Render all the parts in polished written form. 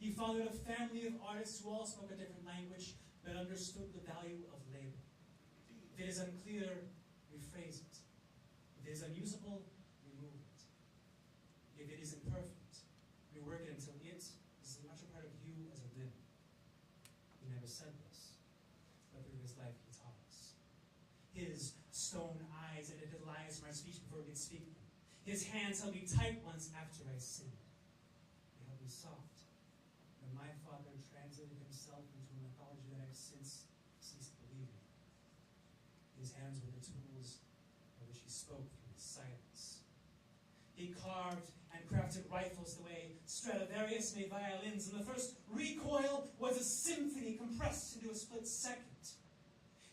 He fathered a family of artists who all spoke a different language, but understood the value of labor. If it is unclear, rephrase it. If it is unusable, remove it. If it is imperfect, rework it until it is as much a part of you as a limb. He never said this, but through his life he taught us. His stone eyes edited lies from our speech before we could speak them. His hands held me tight once after I sinned. They held me soft. When my father translated himself into a mythology that I've since ceased believing. His hands were the tools by which he spoke through his silence. He carved and crafted rifles the way Stradivarius made violins, and the first recoil was a symphony compressed into a split second.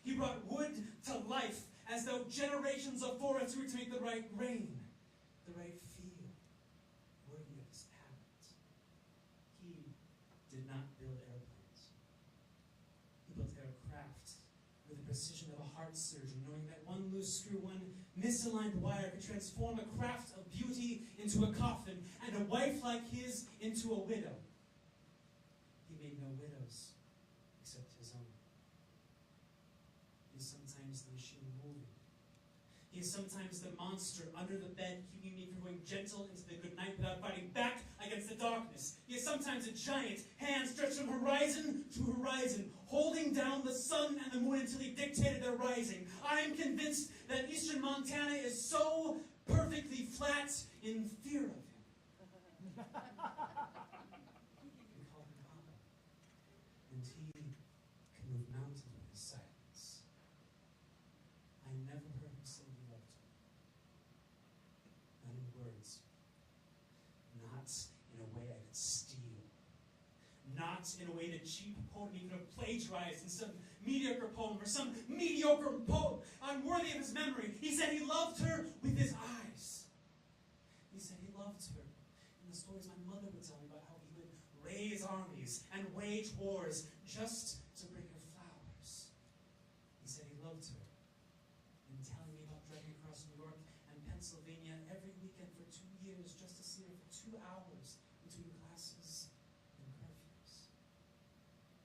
He brought wood to life as though generations of forests were to make the right rain, the right feel, worthy of his palate. He did not build airplanes. He built aircraft with the precision of a heart surgeon, knowing that one loose screw, one misaligned wire could transform a craft of beauty into a coffin, and a wife like his into a widow. He made no widows except his own. He is sometimes the machine moving. He is sometimes the monster under the bed, keeping me from going gentle into the good night without fighting back against the darkness. He is sometimes a giant, hands stretched from horizon to horizon, holding down the sun and the moon until he dictated their rising. I am convinced that eastern Montana is so perfectly flat in fear of him. We call him Papa. And he can move mountains with his silence. I never heard him say he loved her. Not in words. Not in a way I could steal. Not in a way that cheap poetry could have plagiarized in some mediocre poem or some mediocre poem unworthy of his memory. He said he loved her with his eyes. He said he loved her in the stories my mother would tell me about how he would raise armies and wage wars just to bring her flowers. He said he loved her in telling me about driving across New York and Pennsylvania every weekend for 2 years just to see her for 2 hours between classes and curfews.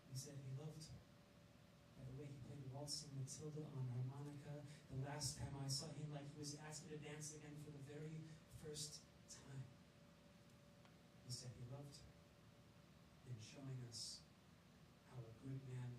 He said he loved her by the way he played waltzing Matilda on harmonica the last time I saw him, like he was asking me to dance again for the very first time. He said he loved her in showing us how a good man